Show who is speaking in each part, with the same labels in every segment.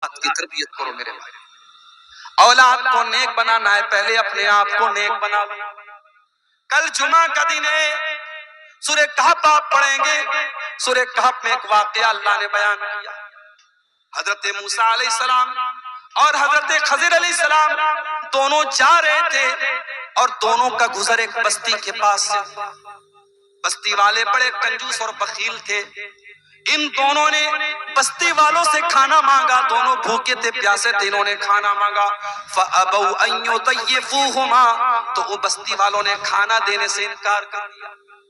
Speaker 1: کی تربیت کرو میرے بھائی. اولاد کو نیک بنانا ہے، پہلے اپنے آپ کو نیک بنا لو. کل جمعہ کا دن ہے، سورہ کہف آپ پڑھیں گے. سورہ کہف میں ایک واقعہ اللہ نے بیان کیا. حضرت موسیٰ علیہ السلام اور حضرت خضر علیہ السلام دونوں جا رہے تھے اور دونوں کا گزر ایک بستی کے پاس سے. بستی والے بڑے کنجوس اور بخیل تھے. ان دونوں نے بستی والوں سے کھانا مانگا، دونوں بھوکے تھے، پیاسے تھے، انہوں نے کھانا مانگا. فَأَبَوْا أَن يُطَيِّفُوهُمَا، تو وہ بستی والوں نے کھانا دینے سے انکار کر دیا.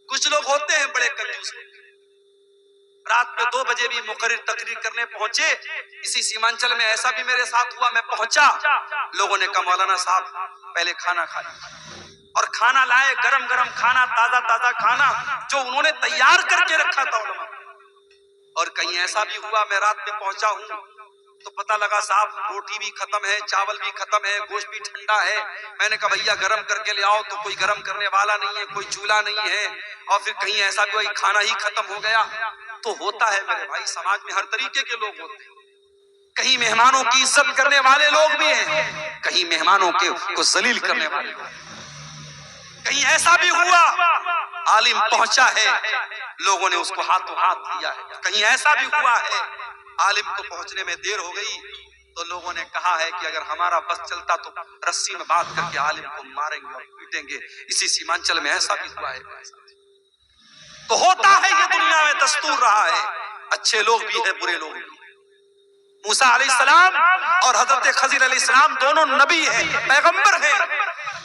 Speaker 1: کچھ لوگ ہوتے ہیں بڑے کنجوس، رات میں 2 بجے بھی مقرر تقریر کرنے پہنچے. اسی سیمانچل میں ایسا بھی میرے ساتھ ہوا، میں پہنچا، لوگوں نے کہا مولانا صاحب پہلے کھانا کھا لیں، اور کھانا لائے، گرم گرم کھانا، تازہ تازہ کھانا جو انہوں نے تیار کر کے رکھا تھا علماء. اور کہیں ایسا بھی ہوا میں رات میں پہنچا ہوں تو پتہ لگا صاحب روٹی بھی ختم ہے، چاول بھی ختم ہے، گوشت بھی ٹھنڈا ہے. میں نے کہا بھیا گرم کر کے لے آؤ، تو کوئی گرم کرنے والا نہیں ہے، کوئی چولہا نہیں ہے. اور پھر کہیں ایسا بھی ہوا کھانا ہی ختم ہو گیا. تو ہوتا ہے میرے بھائی، سماج میں ہر طریقے کے لوگ ہوتے ہیں. کہیں مہمانوں کی عزت کرنے والے لوگ بھی ہیں، کہیں مہمانوں کو ذلیل کرنے والے لوگ. کہیں ایسا بھی ہوا عالم پہنچا ہے، لوگوں نے اس کو ہاتھوں ہاتھ دیا ہے. کہیں ایسا بھی ہوا ہے عالم کو پہنچنے میں دیر ہو گئی تو لوگوں نے کہا ہے کہ اگر ہمارا بس چلتا تو رسی میں باندھ کر کے عالم کو ماریں گے اور پیٹیں گے. اسی سیمانچل میں ایسا بھی ہوا ہے. تو ہوتا ہے، یہ دنیا میں دستور رہا ہے. اچھے لوگ بھی ہیں، برے لوگ بھی. موسیٰ علیہ السلام اور حضرت خضر علیہ السلام دونوں نبی ہیں، پیغمبر ہیں،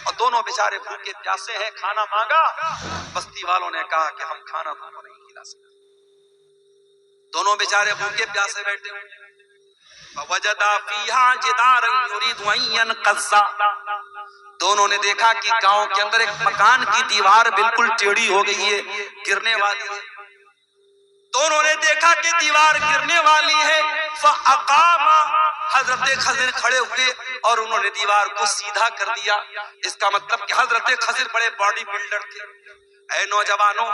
Speaker 1: اور دونوں بیچارے بھوکے پیاسے ہیں. کھانا مانگا، بستی والوں نے کہا کہ ہم کھانا تم کو نہیں کھلا سکتے. دونوں بیچارے بھوکے پیاسے بیٹھے ہوئے. فَوَجَدَا فِيهَا جِدَارًا يُرِيدُ أَن يَنقَضَّ، دونوں نے دیکھا کہ گاؤں کے اندر ایک مکان کی دیوار بالکل ٹیڑھی ہو گئی ہے، گرنے والی ہے. دونوں نے دیکھا کہ دیوار گرنے والی ہے. فَأَقَامَ، حضرت خضر کھڑے ہوئے اور انہوں نے دیوار کو سیدھا کر دیا. اس کا مطلب کہ حضرت خضر بڑے باڈی بلڈر تھے. اے نوجوانوں،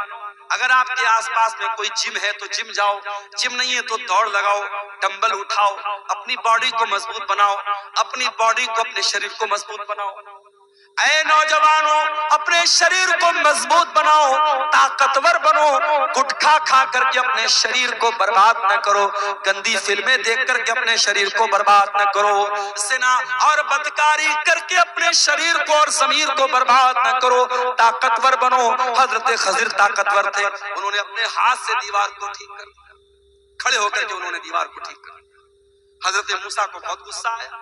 Speaker 1: اگر آپ کے آس پاس میں کوئی جم ہے تو جم جاؤ، جم نہیں ہے تو دوڑ لگاؤ، ڈمبل اٹھاؤ، اپنی باڈی کو مضبوط بناؤ، اپنی باڈی کو، اپنے شریر کو مضبوط بناؤ. اے نوجوانوں، اپنے شریر کو مضبوط بناؤ، طاقتور بنو. گٹکھا کھا کر کے اپنے شریر کو برباد نہ کرو، گندی فلمیں دیکھ کر کے اپنے شریر کو برباد نہ کرو، زنا اور بدکاری کر کے اپنے شریر کو اور ضمیر کو برباد نہ کرو. طاقتور بنو. حضرت خضر طاقتور تھے، انہوں نے اپنے ہاتھ سے دیوار کو ٹھیک کر دیا. کھڑے ہو کر کے انہوں نے دیوار کو ٹھیک کر دیا. حضرت موسیٰ کو بہت غصہ آیا.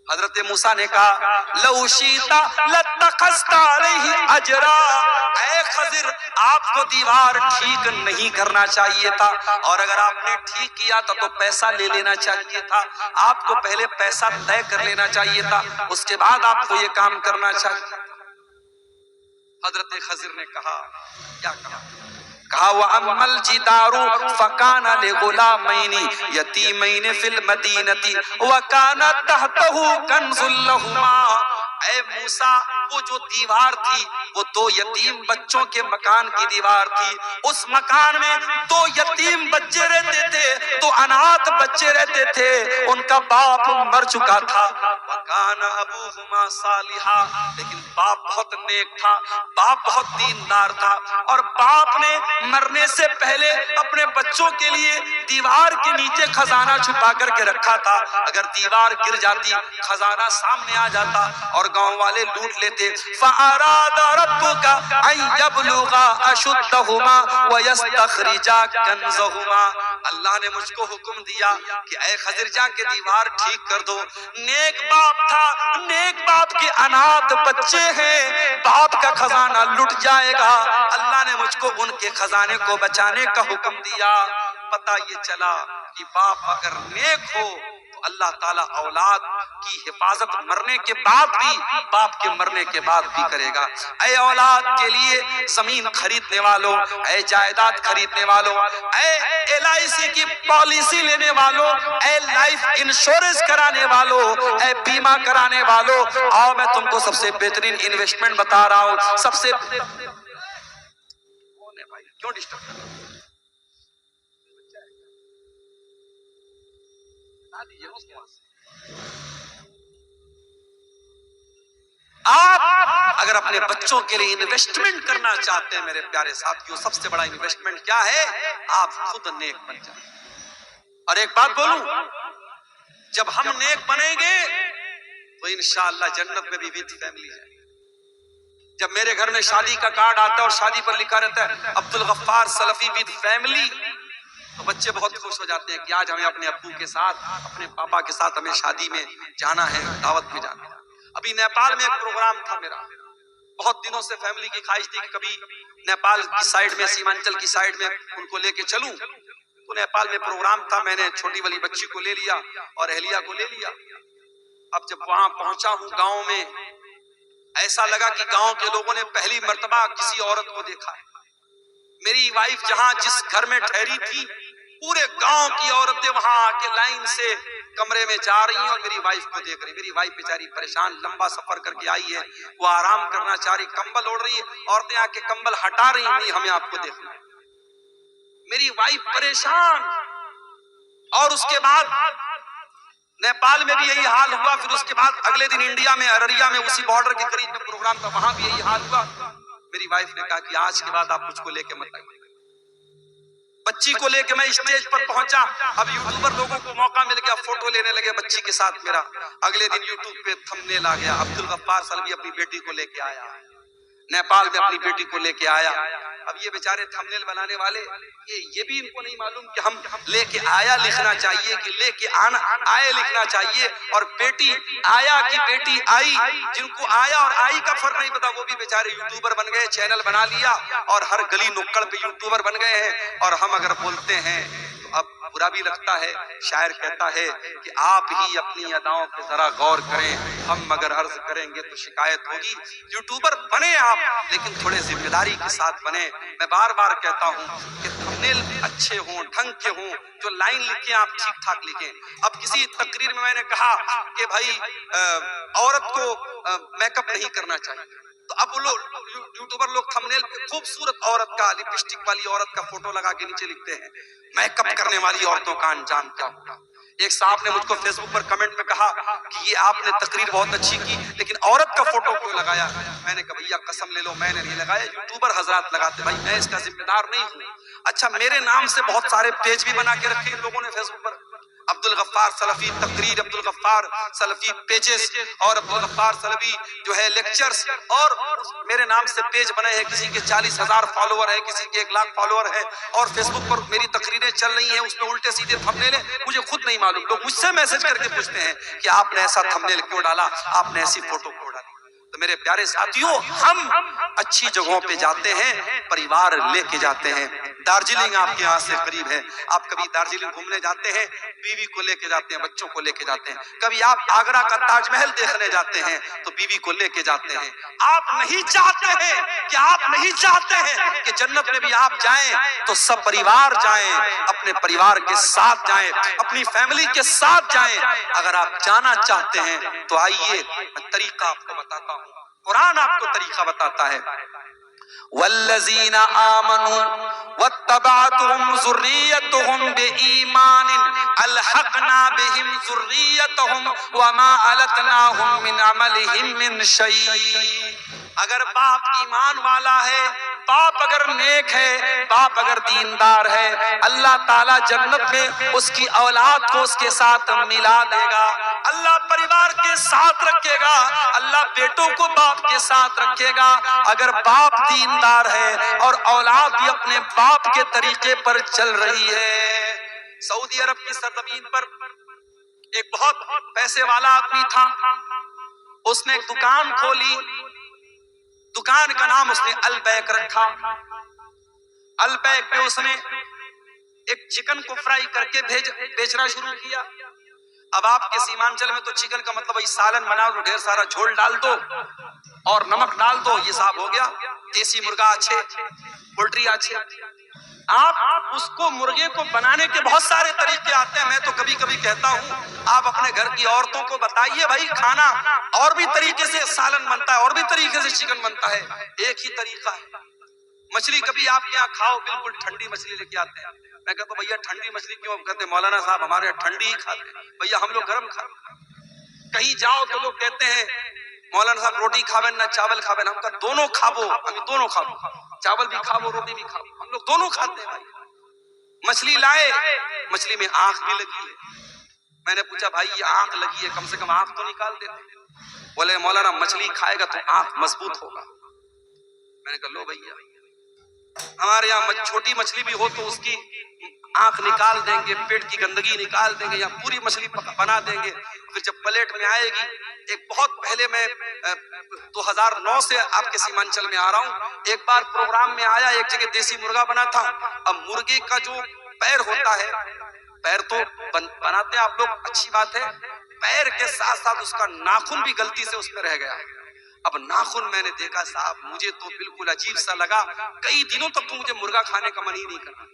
Speaker 1: حضرت موسیٰ نے کہا لَوْ شِئْتَ لَاتَّخَذْتَ عَلَيْهِ أَجْرًا، اے خضر آپ کو دیوار ٹھیک نہیں کرنا چاہیے تھا، اور اگر آپ نے ٹھیک کیا تھا تو پیسہ لے لینا چاہیے تھا. آپ کو پہلے پیسہ طے کر لینا چاہیے تھا، اس کے بعد آپ کو یہ کام کرنا چاہیے. حضرت خضر نے کہا، کیا کہا؟ کہا وَأَمَّا الْجِدَارُ فَكَانَ لِغُلَامَيْنِ يَتِيمَيْنِ فِي الْمَدِينَةِ وَكَانَ تَحْتَهُ كَنْزٌ لَهُمَا. اے موسیٰ، وہ جو دیوار تھی وہ 2 یتیم بچوں کے مکان کی دیوار تھی. اس مکان میں 2 یتیم بچے رہتے تھے، 2 اناتھ بچے رہتے تھے. ان کا باپ مر چکا تھا. وَكَانَ أَبُوهُمَا صَالِحًا، لیکن باپ بہت نیک تھا، باپ بہت دیندار تھا، اور باپ نے مرنے سے پہلے اپنے بچوں کے لیے دیوار کے نیچے خزانہ چھپا کر کے رکھا تھا. اگر دیوار گر جاتی، خزانہ سامنے آ جاتا اور گاؤں والے لوٹ لیتے. فَأَرَادَ رَبُّكَ أَن يَبْلُغَا أَشُدَّهُمَا وَيَسْتَخْرِجَا كَنزَهُمَا. اللہ نے مجھ کو حکم دیا کہ اے خضر جا کے دیوار ٹھیک کر دو. نیک باپ تھا، نیک باپ کے اناتھ بچے ہیں، باپ کا خزانہ لٹ جائے گا. اللہ نے مجھ کو ان کے خزانے کو بچانے کا حکم دیا. پتہ یہ چلا کہ باپ اگر نیک ہو تو اللہ تعالیٰ اولاد کی حفاظت مرنے کے بعد بھی، باپ کے مرنے کے بعد بھی کرے گا. اے اولاد کے لیے زمین خریدنے والوں، اے جائیداد خریدنے والوں، اے LIC کی پالیسی لینے والوں، اے لائف انشورنس کرانے والوں، اے بیمہ کرانے والوں، آؤ میں تم کو سب سے بہترین انویسٹمنٹ بتا رہا ہوں. سب سے کیوں ڈسٹرب آپ اگر اپنے بچوں کے لیے انویسٹمنٹ کرنا چاہتے ہیں میرے پیارے ساتھیوں، سب سے بڑا انویسٹمنٹ کیا ہے؟ آپ خود نیک بن جائیں۔ اور ایک بات بولوں، جب ہم نیک بنیں گے تو انشاءاللہ جنت میں بھی وتھ فیملی ہے۔ جب میرے گھر میں شادی کا کارڈ آتا ہے اور شادی پر لکھا رہتا ہے عبد الغفار سلفی وتھ فیملی، تو بچے بہت خوش ہو جاتے ہیں کہ آج ہمیں اپنے ابو کے ساتھ، اپنے پاپا کے ساتھ ہمیں شادی میں جانا ہے، دعوت میں جانا ہے۔ ابھی نیپال میں ایک پروگرام تھا میرا، بہت دنوں سے فیملی کی خواہش تھی کہ کبھی نیپال کی سائیڈ میں، سیمانچل کی سائیڈ میں ان کو لے کے چلوں۔ تو نیپال میں پروگرام تھا، میں نے چھوٹی والی بچی کو لے لیا اور اہلیہ کو لے لیا۔ اب جب وہاں پہنچا ہوں گاؤں میں، ایسا لگا کہ گاؤں کے لوگوں نے پہلی مرتبہ کسی عورت کو دیکھا ہے۔ میری وائف جہاں جس گھر میں ٹھہری تھی، پورے گاؤں کی عورتیں وہاں آ کے لائن سے کمرے میں جا رہی ہیں اور میری وائف کو دیکھ رہی۔ میری وائف بیچاری پریشان، لمبا سفر کر کے آئی ہے، وہ آرام کرنا چاہ رہی، کمبل اوڑھ رہی ہے، عورتیں آ کے کمبل ہٹا رہی ہیں، ہمیں آپ کو دیکھنا ہے۔ میری وائف پریشان۔ اور اس کے بعد نیپال میں بھی یہی حال ہوا۔ پھر اس کے بعد اگلے دن انڈیا میں ارریا میں اسی بارڈر کے قریب میں پروگرام تھا، وہاں بھی یہی حال ہوا۔ میری وائف نے کہا کہ آج کے بعد آپ مجھ کو لے کے مت آئیے۔ بچی کو لے کے میں اسٹیج پر پہنچا، اب یوٹیوبر لوگوں کو موقع مل گیا، فوٹو لینے لگے بچی کے ساتھ میرا۔ اگلے دن یوٹیوب پہ تھمبنیل آ گیا، عبد الغفار سلفی اپنی بیٹی کو لے کے آیا، نیپال میں اپنی بیٹی کو لے کے آیا۔ اب یہ بیچارے تھمبنیل بنانے والے، یہ بھی ان کو نہیں معلوم کہ ہم لے کے آیا لکھنا چاہیے کہ لے کے آئے لکھنا چاہیے، اور بیٹی آیا کی بیٹی آئی۔ جن کو آیا اور آئی کا فرق نہیں پتا، وہ بھی بیچارے یوٹیوبر بن گئے، چینل بنا لیا اور ہر گلی نکڑ پہ یوٹیوبر بن گئے ہیں۔ اور ہم اگر بولتے ہیں تو اب برا بھی لگتا ہے۔ شاعر کہتا ہے کہ آپ ہی اپنی اداؤں پہ ذرا غور کریں، ہم اگر عرض کریں گے تو شکایت ہوگی۔ یوٹیوبر بنے آپ، لیکن تھوڑے ذمہ داری کے ساتھ بنے۔ میں بار بار کہتا ہوں کہ تھمبنیل اچھے ہوں، ڈھنگ کے ہوں، جو لائن لکھیں آپ ٹھیک ٹھاک لکھیں۔ اب کسی تقریر میں نے کہا کہ بھائی عورت کو میک اپ نہیں کرنا چاہیے، تو اب وہ لوگ یوٹیوبر لوگ تھمبنیل پہ خوبصورت عورت کا، لپسٹک والی عورت کا فوٹو لگا کے نیچے لکھتے ہیں میک اپ کرنے والی عورتوں کا انجام کیا ہوگا۔ ایک صاحب نے مجھ کو فیس بک پر کمنٹ میں کہا کہ یہ آپ نے تقریر بہت اچھی کی، لیکن عورت کا فوٹو کیوں لگایا؟ میں نے کہا بھیا قسم لے لو میں نے نہیں لگایا، یوٹیوبر حضرات لگاتے، بھائی میں اس کا ذمہ دار نہیں ہوں۔ اچھا میرے نام سے بہت سارے پیج بھی بنا کے رکھے ان لوگوں نے فیس بک پر، عبد الغفار سلفی تقریر، عبد الغفار سلفی پیجز، اور عبد الغفار سلفی جو ہے لیکچرز، اور میرے نام سے پیج بنے ہیں، کسی کے 40,000 فالوور ہیں، کسی کے 1,00,000 فالوور ہیں، اور فیس بک پر میری تقریریں چل رہی ہیں، اس میں الٹے سیدھے تھمبنیل ہیں، مجھے خود نہیں معلوم۔ لوگ مجھ سے میسج کر کے پوچھتے ہیں کہ آپ نے ایسا تھمبنیل کیوں ڈالا، آپ نے ایسی فوٹو کیوں ڈالی۔ تو میرے پیارے ساتھیوں، ہم اچھی جگہوں پہ جاتے ہیں، پریوار لے کے جاتے ہیں۔ دارجلنگ آپ کے یہاں سے قریب ہے، آپ کبھی دارجلنگ گھومنے جاتے ہیں، بیوی کو لے کے جاتے ہیں، بچوں کو لے کے جاتے ہیں۔ کبھی آپ آگرہ کا تاج محل دیکھنے جاتے ہیں تو بیوی کو لے کے جاتے ہیں۔ آپ نہیں چاہتے ہیں کہ جنت میں بھی آپ جائیں تو سب پریوار جائیں، اپنے پریوار کے ساتھ جائیں، اپنی فیملی کے ساتھ جائیں۔ اگر آپ جانا چاہتے ہیں تو آئیے، میں طریقہ آپ کو بتاتا ہوں، قرآن آپ کو طریقہ بتاتا ہے۔ والذین آمنوا واتبعتهم ذریتهم بإیمان الحقنا بهم ذریتهم وما التناهم من عملهم من شیء۔ اگر باپ ایمان والا ہے، باپ اگر نیک ہے، باپ اگر دیندار ہے، اللہ تعالیٰ جنت میں اس کی اولاد کو اس کے ساتھ ملا دے گا، اللہ پریوار کے ساتھ رکھے گا، اللہ بیٹوں کو باپ کے ساتھ رکھے گا۔ اگر باپ دیندار ہے اور اولاد بھی اپنے باپ کے طریقے پر چل رہی ہے۔ سعودی عرب کی سرزمین پر ایک بہت پیسے والا آدمی تھا، اس نے ایک دکان کھولی، دکان کا نام اس نے البیک رکھا۔ البیک میں اس نے ایک چکن کو فرائی کر کے بیچنا شروع کیا۔ اب آپ کے سیمانچل میں تو چکن کا مطلب ہے سالن بنا دو، ڈھیر سارا جھول ڈال دو اور نمک ڈال دو، یہ صاحب ہو گیا۔ دیسی مرغا اچھے، پولٹری اچھے۔ آپ اس کو مرغے کو بنانے کے بہت سارے طریقے آتے ہیں۔ میں تو کبھی کبھی کہتا ہوں آپ اپنے گھر کی عورتوں کو بتائیے بھائی کھانا اور بھی طریقے سے سالن بنتا ہے، اور بھی طریقے سے چکن بنتا ہے، ایک ہی طریقہ ہے۔ مچھلی کبھی آپ کے یہاں کھاؤ، بالکل ٹھنڈی مچھلی لے کے آتے ہیں. میں کہتا ہوں بھیا ٹھنڈی مچھلی کیوں؟ کہتے ہیں مولانا صاحب ہمارے یہاں ٹھنڈی ہی کھاتے ہیں. بھیا ہم لوگ گرم کھاتے ہیں. کہیں جاؤ تو لوگ کہتے ہیں مولانا صاحب روٹی کھاوے نہ چاول کھاوے. ہم کہا دونوں کھاو، ہم دونوں کھاو، چاول بھی کھاو روٹی بھی کھاو، ہم لوگ دونوں کھاتے ہیں. بھائی مچھلی لائے، مچھلی میں آنکھ بھی لگی ہے. میں نے پوچھا بھائی یہ آنکھ لگی ہے، کم سے کم آنکھ تو نکال دیتے. بولے مولانا مچھلی کھائے گا تو آنکھ مضبوط ہوگا. میں نے کہا لو بھیا، ہمارے یہاں چھوٹی مچھلی بھی ہو تو اس کی آنکھ نکال دیں گے، پیٹ کی گندگی نکال دیں گے، یا پوری مچھلی بنا دیں گے. پھر جب پلیٹ میں آئے گی، ایک بہت پہلے میں 2009 سے آپ کے سیمانچل میں آ رہا ہوں، ایک بار پروگرام میں آیا، ایک جگہ دیسی مرغا بنا تھا. اب مرغے کا جو پیر ہوتا ہے، پیر تو بناتے ہیں آپ لوگ، اچھی بات ہے، پیر کے ساتھ ساتھ اس کا ناخن بھی غلطی سے اس پہ رہ گیا. اب ناخن میں نے دیکھا صاحب، مجھے تو بالکل عجیب سا لگا. کئی دنوں تک تو مجھے مرغا کھانے کا من ہی نہیں کرا.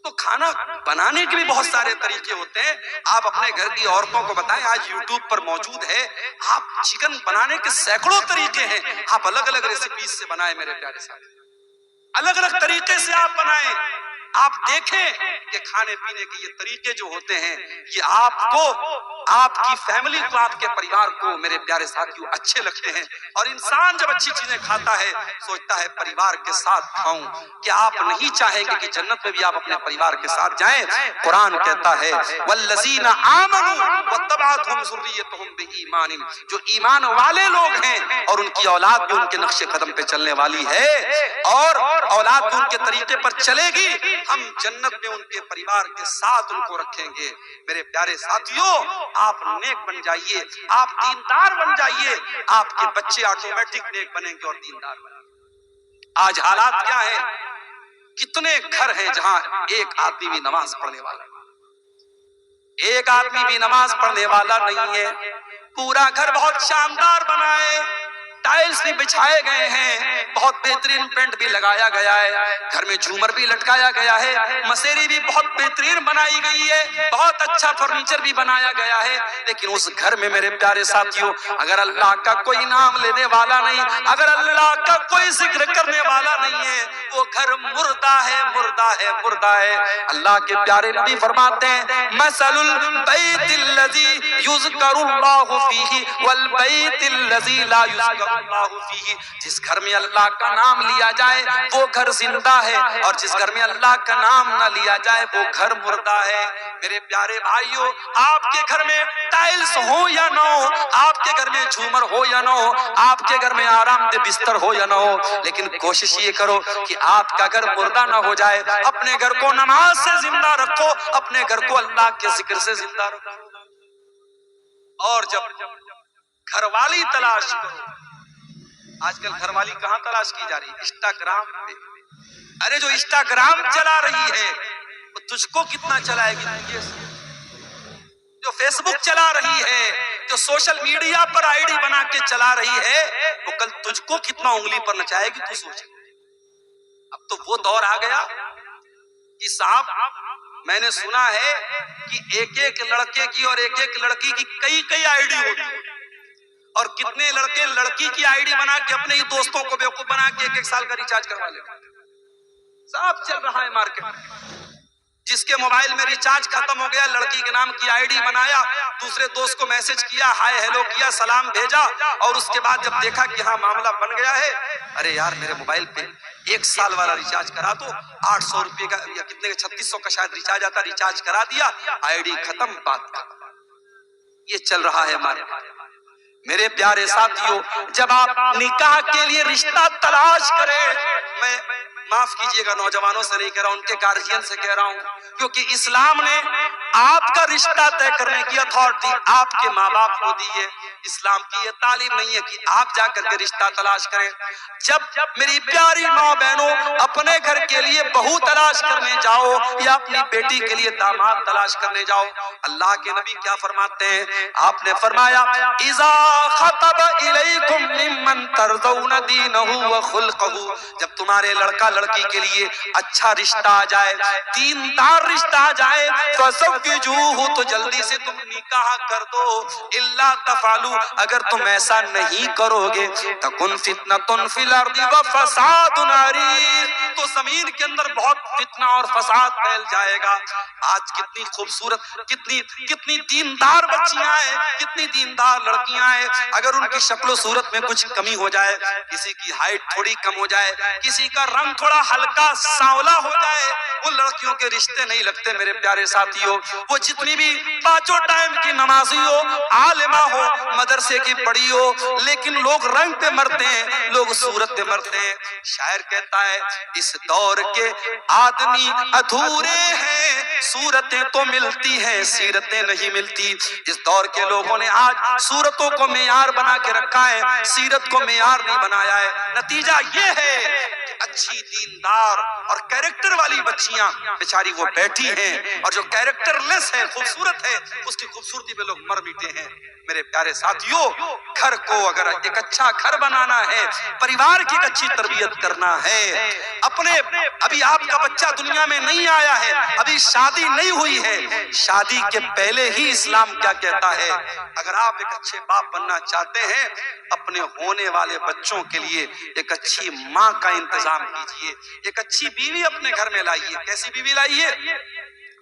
Speaker 1: تو کھانا بنانے کے بھی بہت سارے طریقے ہوتے ہیں. آپ اپنے گھر کی عورتوں کو بتائیں، آج یوٹیوب پر موجود ہے، آپ چکن بنانے کے سینکڑوں طریقے ہیں. آپ الگ الگ ریسیپیز سے بنائیں میرے پیارے ساتھی، الگ الگ طریقے سے آپ بنائیں. آپ دیکھیں کہ کھانے پینے کے یہ طریقے جو ہوتے ہیں، یہ آپ کو، آپ کی فیملی کو، آپ کے پریوار کو میرے پیارے ساتھیوں اچھے لگتے ہیں. اور انسان جب اچھی چیزیں کھاتا ہے سوچتا ہے پریوار کے ساتھ کھاؤں. کیا آپ نہیں چاہیں گے کہ جنت میں بھی آپ اپنے پریوار کے ساتھ جائیں؟ قرآن کہتا ہے والذین آمنوا واتبعتہم ذریتہم بایمان، جو ایمان والے لوگ ہیں اور ان کی اولاد بھی ان کے نقش قدم پہ چلنے والی ہے اور اولاد بھی ان کے طریقے پر چلے گی، ہم جنت میں ان کے پریوار کے ساتھ ان کو رکھیں گے. میرے پیارے ساتھیوں، آپ نیک بن جائیے، آپ دیندار بن جائیے، آپ کے بچے آٹومیٹک نیک بنیں گے اور دیندار بنیں گے. آج حالات کیا ہے؟ کتنے گھر ہیں جہاں ایک آدمی بھی نماز پڑھنے والا نہیں، ایک آدمی بھی نماز پڑھنے والا نہیں ہے. پورا گھر بہت شاندار بنا ہے، ٹائلز بھی بچھائے گئے ہیں، بہت بہترین پینٹ بھی لگایا گیا ہے، گھر میں جھومر بھی لٹکایا گیا ہے، مسیری بھی بہت بہترین بنائی گئی ہے، بہت اچھا فرنیچر بھی بنایا گیا ہے. لیکن اس گھر میں میرے پیارے ساتھیوں اگر اللہ کا کوئی نام لینے والا نہیں، اگر اللہ کا کوئی ذکر کرنے والا نہیں ہے، وہ گھر مردہ ہے، مردہ ہے، مردہ ہے. اللہ کے پیارے نبی فرماتے ہیں مثل البیت الذی یذکر اللہ فیہ والبیت الذی لا یذکر اللہ فیہ، جس گھر میں اللہ کا نام لیا جائے وہ گھر زندہ ہے، اور جس گھر میں اللہ کا نام نہ لیا جائے وہ گھر مردہ ہے. میرے پیارے بھائیوں، آپ کے گھر میں ٹائلز ہو یا نہ ہو، آپ کے گھر میں جھومر ہو یا نہ ہو، آپ کے گھر میں آرام دہ بستر ہو یا نہ ہو، لیکن کوشش یہ کرو کہ آپ کا گھر مردہ نہ ہو جائے. اپنے گھر کو نماز سے زندہ رکھو، اپنے گھر کو اللہ کے ذکر سے زندہ رکھو. اور جب گھر والی تلاش کرو، آج کل گھر والی کہاں تلاش کی جا رہی ہے؟ انسٹاگرام پہ. ارے جو انسٹاگرام چلا رہی ہے وہ تجھ کو کتنا چلائے گی؟ جو فیس بک چلا رہی ہے، جو social media per I D بنا کے چلا رہی ہے، وہ کل تجھ کو کتنا انگلی پر نچائے گی تو سوچ. اب تو وہ دور آ گیا کہ صاحب میں نے سنا ہے کہ ایک ایک لڑکے کی اور ایک ایک لڑکی کی کئی کئی آئی ڈی ہوتی ہے، اور کتنے لڑکے لڑکی کی آئی ڈی بنا کے اپنے ہی دوستوں کو بیوقوف بنا کے ایک ایک سال کا ریچارج کروا لیتے ہیں. صاحب چل رہا ہے مارکیٹ میں. جس کے موبائل میں ریچارج ختم ہو گیا، لڑکی کے نام کی آئی ڈی بنایا، دوسرے دوست کو میسج کیا، ہائے ہیلو کیا، سلام بھیجا، اور اس کے بعد جب دیکھا کہ ہاں معاملہ بن گیا ہے، ارے یار میرے موبائل پہ ایک سال والا ریچارج کرا دو، 800 روپے کا یا کتنے کا 3600 کا شاید ریچارج آتا، ریچارج کرا دیا، آئی ڈی ختم، بات ختم. یہ چل رہا ہے ہمارے. میرے پیارے ساتھیوں، جب آپ نکاح کے لیے رشتہ تلاش کریں، میں معاف کیجئے گا نوجوانوں سے نہیں کہہ رہا ہوں، ان کے گارجین سے کہہ رہا ہوں، کیونکہ اسلام نے آپ کا رشتہ طے کرنے کی اتھارٹی آپ کے ماں باپ کو دی ہے. اسلام کی یہ تعلیم نہیں ہے کہ آپ جا کر کے رشتہ تلاش کریں. جب میری پیاری ماں بہنوں اپنے گھر کے لیے بہو تلاش کرنے جاؤ یا اپنی بیٹی کے لیے داماد تلاش کرنے جاؤ، اللہ کے نبی کیا فرماتے ہیں؟ آپ نے فرمایا اذا خطب الیکم ممن ترضون دینہ وخلقہ، جب تمہارے لڑکا لڑکی کے لیے اچھا رشتہ آ جائے، دیندار رشتہ آ جائے، فزوجوہم فزوجوہ، تو جلدی سے تم نکاح کر دو، الا تفعلوا، اگر تم ایسا نہیں کرو گے تکن فتنۃ فی الارض وفساد عریض، تو زمین کے اندر بہت فتنہ اور فساد پھیل جائے گا۔ آج کتنی خوبصورت، کتنی دیندار بچیاں ہیں، کتنی دیندار لڑکیاں ہیں، اگر ان کی شکل و صورت میں کچھ کمی ہو جائے، کسی کی ہائٹ تھوڑی کم ہو جائے، کسی کا رنگ تھوڑا ہلکا سانولا ہو جائے، ان لڑکیوں کے رشتے نہیں لگتے میرے پیارے ساتھیوں۔ وہ جتنی بھی پانچوں ٹائم کی نمازی ہو، عالمہ ہو، مدرسے کی پڑھی ہو، لیکن لوگ رنگ پہ مرتے ہیں، لوگ صورت پہ مرتے ہیں۔ شاعر کہتا ہے اس دور کے آدمی ادھورے ہیں، صورتیں تو ملتی ہیں سیرتیں نہیں ملتی۔ اس دور کے لوگوں نے آج صورتوں کو معیار بنا کے رکھا ہے، سیرت کو معیار نہیں بنایا ہے۔ نتیجہ یہ ہے کہ اچھی دیندار اور کیریکٹر والی بچیاں بیچاری وہ بیٹھی ہیں، اور جو کیریکٹر لیس ہے، خوبصورت ہے، اس کی خوبصورتی پہ لوگ مر میٹے ہیں۔ میرے پیارے ساتھیوں، گھر کو اگر ایک اچھا گھر بنانا ہے، پریوار کی ایک اچھی تربیت کرنا ہے، ابھی آپ کا بچہ دنیا میں نہیں آیا ہے، ابھی شادی نہیں ہوئی ہے، شادی کے پہلے ہی اسلام کیا کہتا ہے؟ اگر آپ ایک اچھے باپ بننا چاہتے ہیں، اپنے ہونے والے بچوں کے لیے ایک اچھی ماں کا انتظام کیجئے، ایک اچھی بیوی اپنے گھر میں لائیے۔ کیسی بیوی لائیے؟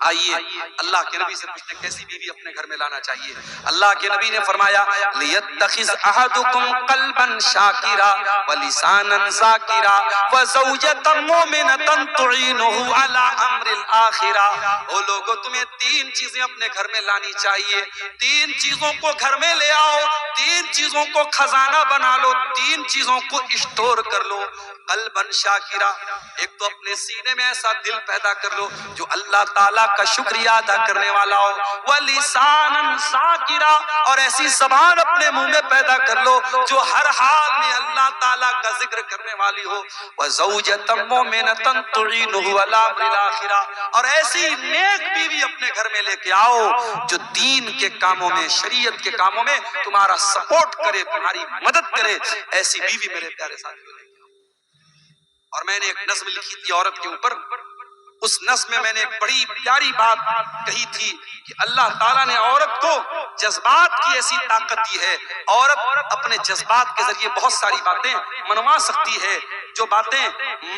Speaker 1: آئیے اللہ کے نبی سے پوچھتے ہیں کیسی بیوی اپنے گھر میں لانا چاہیے۔ اللہ کے نبی نے فرمایا لِيَتَّخِذْ أَحَدُكُمْ قَلْبًا شَاكِرًا وَلِسَانًا ذَاكِرًا وَزَوْجَةً مُؤْمِنَةً تُعِينُهُ عَلَى أَمْرِ الْآخِرَةِ۔ او لوگو، تمہیں تین چیزیں اپنے گھر میں لانی چاہیے، تین چیزوں کو گھر میں لے آؤ، تین چیزوں کو خزانہ بنا لو، تین چیزوں کو اسٹور کر لو۔ قلباً شاکرا، ایک تو اپنے سینے میں ایسا دل پیدا کر لو جو اللہ تعالیٰ کا شکریہ ادا کرنے والا ہو، وَلِسَانًا ذَاكِرًا، اور ایسی زبان اپنے منہ میں پیدا کر لو جو ہر حال میں اللہ تعالیٰ کا ذکر کرنے والی ہو، وَزَوْجَةً مُؤْمِنَةً تُعِينُهُ عَلَى أَمْرِ الْآخِرَةِ، اور ایسی نیک بیوی اپنے گھر میں لے کے آؤ جو دین کے کاموں میں، شریعت کے کاموں میں تمہارا سپورٹ کرے، تمہاری مدد کرے، ایسی بیوی میرے پیارے ساتھیوں لے کے آؤ۔ اور میں نے ایک نظم لکھی تھی عورت کے اوپر، اس نظم میں نے ایک بڑی پیاری بات کہی تھی کہ اللہ تعالیٰ نے عورت کو جذبات کی ایسی طاقت دی ہے، عورت اپنے جذبات کے ذریعے بہت ساری باتیں منوا سکتی ہے، جو باتیں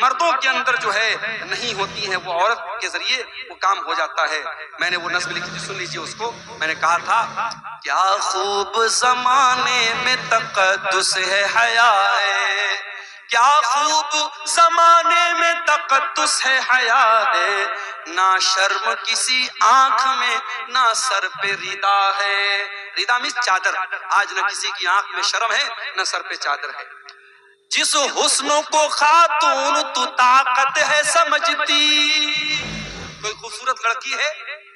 Speaker 1: مردوں کے اندر جو ہے نہیں ہوتی ہیں وہ عورت کے ذریعے وہ کام ہو جاتا ہے۔ میں نے وہ نظم لکھی تھی، سن لیجئے اس کو۔ میں نے کہا تھا کیا خوب زمانے میں تقدس ہے حیا ہے، کیا خوب زمانے میں تقدس ہے حیا ہے، نہ شرم کسی آنکھ میں نہ سر پہ ردا ہے۔ ردا میں چادر، آج نہ کسی کی آنکھ میں شرم ہے نہ سر پہ چادر ہے۔ جس حسن کو خاتون تو طاقت ہے سمجھتی، کوئی خوبصورت لڑکی ہے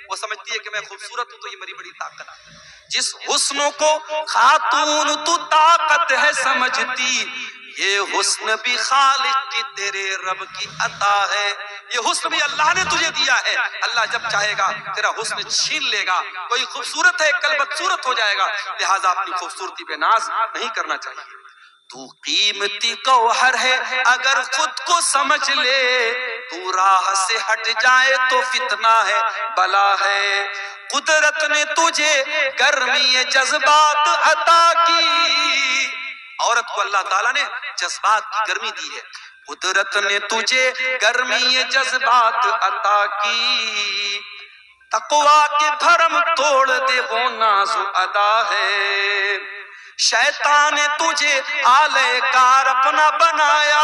Speaker 1: وہ سمجھتی ہے کہ میں خوبصورت ہوں تو یہ میری بڑی طاقت ہے۔ جس حسن کو خاتون تو طاقت ہے سمجھتی، یہ حسن بھی خالق کی تیرے رب کی عطا ہے۔ یہ حسن بھی اللہ نے تجھے دیا ہے، اللہ جب چاہے گا تیرا حسن چھین لے گا۔ کوئی خوبصورت ہے کل بدصورت ہو جائے گا، لہٰذا اپنی خوبصورتی پہ ناز نہیں کرنا چاہیے۔ تو قیمتی گوہر ہے اگر خود کو سمجھ لے، تو راہ سے ہٹ جائے تو فتنہ ہے بلا ہے۔ قدرت نے تجھے گرمی جذبات عطا کی، عورت کو اللہ تعالیٰ نے جذبات کی گرمی دی ہے۔ قدرت نے تجھے گرمی جذبات عطا کی، تقویٰ کے بھرم توڑ دے وہ ناز و ادا ہے۔ شیطان نے تجھے آلے کار اپنا بنایا،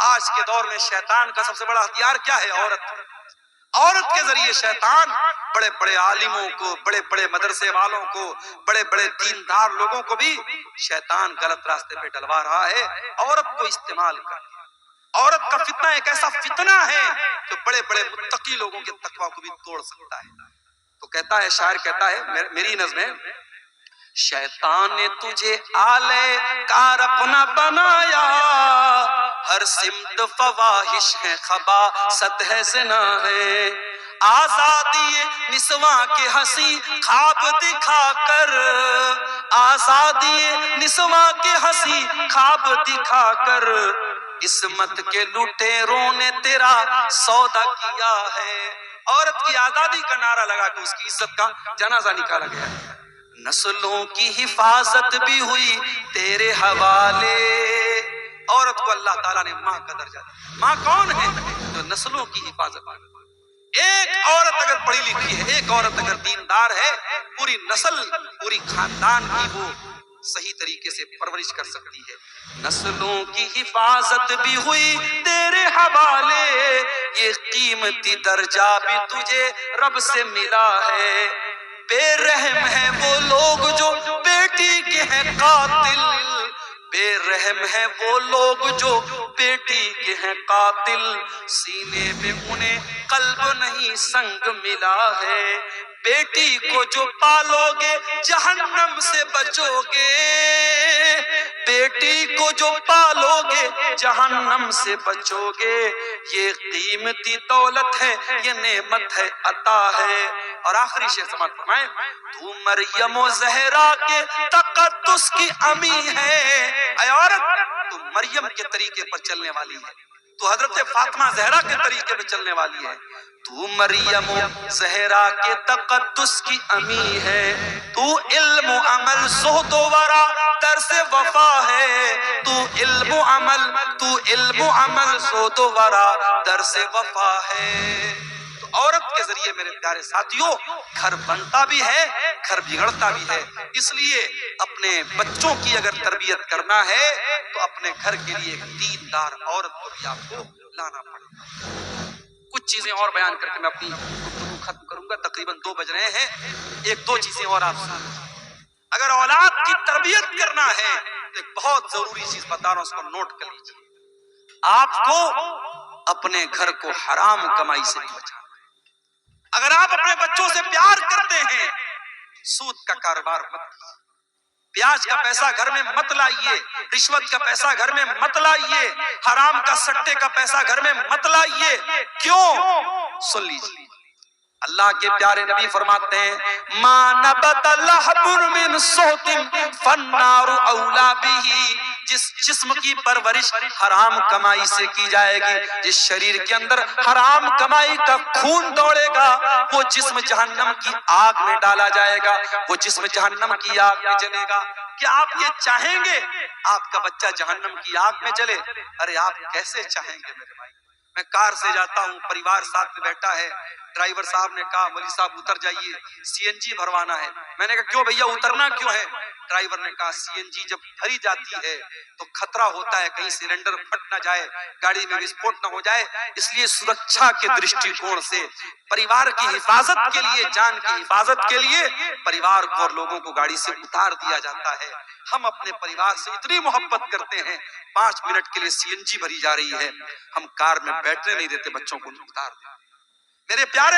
Speaker 1: آج کے دور میں شیطان کا سب سے بڑا ہتھیار کیا ہے؟ عورت۔ عورت کے ذریعے شیطان بڑے بڑے عالموں کو، بڑے بڑے مدرسے والوں کو، بڑے بڑے دیندار لوگوں کو بھی شیطان غلط راستے پہ ڈلوا رہا ہے، عورت کو استعمال کر کے۔ عورت کا فتنہ ایک ایسا فتنہ ہے جو بڑے بڑے متقی لوگوں کے تقویٰ کو بھی توڑ سکتا ہے۔ تو کہتا ہے شاعر، کہتا ہے میری نظم ہے، شیطان نے تجھے آلے کار اپنا بنایا، ہر سمت فواہش ہے خباثت ہے زنا ہے، آزادی نسواں کے ہنسی خواب دکھا کر، آزادی نسواں کے ہنسی خواب دکھا کر، عصمت کے لٹیروں نے تیرا سودا کیا ہے۔ عورت کی آزادی کا نعرہ لگا کے اس کی عزت کا جنازہ نکالا گیا. نسلوں کی حفاظت بھی ہوئی تیرے حوالے. عورت کو اللہ تعالیٰ نے ماں کا درجہ دیا. ماں کون ہے؟ جو نسلوں کی حفاظت کرے. ایک عورت اگر پڑھی لکھی ہے، ایک عورت اگر دیندار ہے، پوری نسل پوری خاندان کی وہ صحیح طریقے سے پرورش کر سکتی ہے. نسلوں کی حفاظت بھی ہوئی تیرے حوالے، یہ قیمتی درجہ بھی تجھے رب سے ملا ہے. بے رحم ہیں وہ لوگ جو بیٹی کے ہیں قاتل، بے رحم ہیں وہ لوگ جو بیٹی کے ہیں قاتل. سینے میں انہیں قلب نہیں سنگ ملا ہے. بیٹی کو جو پالو گے جہنم سے بچو گے، بیٹی کو جو پالو گے جہنم سے بچو گے. یہ قیمتی دولت ہے، یہ نعمت ہے، عطا ہے. اور آخری شعر سماعت فرمائیں. تو مریم و زہرا کے تقدس کی امی ہے. اے عورت، تو مریم کے طریقے پر چلنے والی ہے، تو حضرت فاطمہ زہرا کے طریقے پر چلنے والی ہے. تو مریم و زہرا کے تقدس کی امی ہے. تو علم و عمل زہد و ورا درس وفا ہے. تو علم و عمل زہد و ورا درس وفا ہے. تو عورت کے ذریعے میرے پیارے ساتھیوں گھر بنتا بھی ہے، گھر بگڑتا بھی ہے. اس لیے اپنے بچوں کی اگر تربیت کرنا ہے تو اپنے گھر کے لیے ایک دیندار عورت کو بھی آپ کو لانا پڑے گا. کچھ چیزیں اور بیان کر کے میں اپنی گفتگو ختم کروں گا. تقریباً 2 بج رہے ہیں. ایک دو چیزیں اور آپ سن. اگر اولاد کی تربیت کرنا ہے تو ایک بہت ضروری چیز بتا رہا ہوں، اس کو نوٹ کر لیجیے. آپ کو اپنے گھر کو حرام کمائی سے بھی بچانا. اگر آپ اپنے بچوں سے پیار کرتے ہیں، سود کا کاروبار مت کیجیے، بیاج کا پیسہ گھر میں مت لائیے، رشوت کا پیسہ گھر میں مت لائیے، حرام کا سٹے کا پیسہ گھر میں مت لائیے. کیوں؟ سن لیجیے. اللہ کے پیارے نبی فرماتے ہیں ما نبت لحم من صحت فالنار اولا به. جس جسم کی پرورش حرام کمائی سے کی جائے گی، جس شریر کے اندر حرام کمائی کا خون دوڑے گا، وہ جسم جہنم کی آگ میں ڈالا جائے گا، وہ جسم جہنم کی آگ میں جلے گا. کیا آپ یہ چاہیں گے آپ کا بچہ جہنم کی آگ میں جلے؟ ارے آپ کیسے چاہیں گے میرے بھائی. میں کار سے جاتا ہوں، پریوار ساتھ میں بیٹھا ہے، ڈرائیور صاحب نے کہا ولی صاحب اتر جائیے، سی این جی بھروانا ہے. میں نے کہا کیوں بھیا اترنا کیوں ہے؟ ڈرائیور نے کہا سی این جی جب بھری جاتی ہے تو خطرہ ہوتا ہے کہیں سلنڈر پھٹ نہ جائے، گاڑی میں وسفوٹ نہ ہو جائے، اس لیے سرکشا کے درشٹی کون سے پریوار کی حفاظت کے لیے، جان کی حفاظت کے لیے پریوار کو اور لوگوں کو گاڑی سے اتار دیا جاتا ہے. ہم اپنے پریوار سے اتنی محبت کرتے ہیں، 5 منٹ کے لیے سی این جی بھری جا رہی ہے، ہم کار میں بیٹھنے نہیں دیتے، بچوں کو اتار دیں. میرے پیارے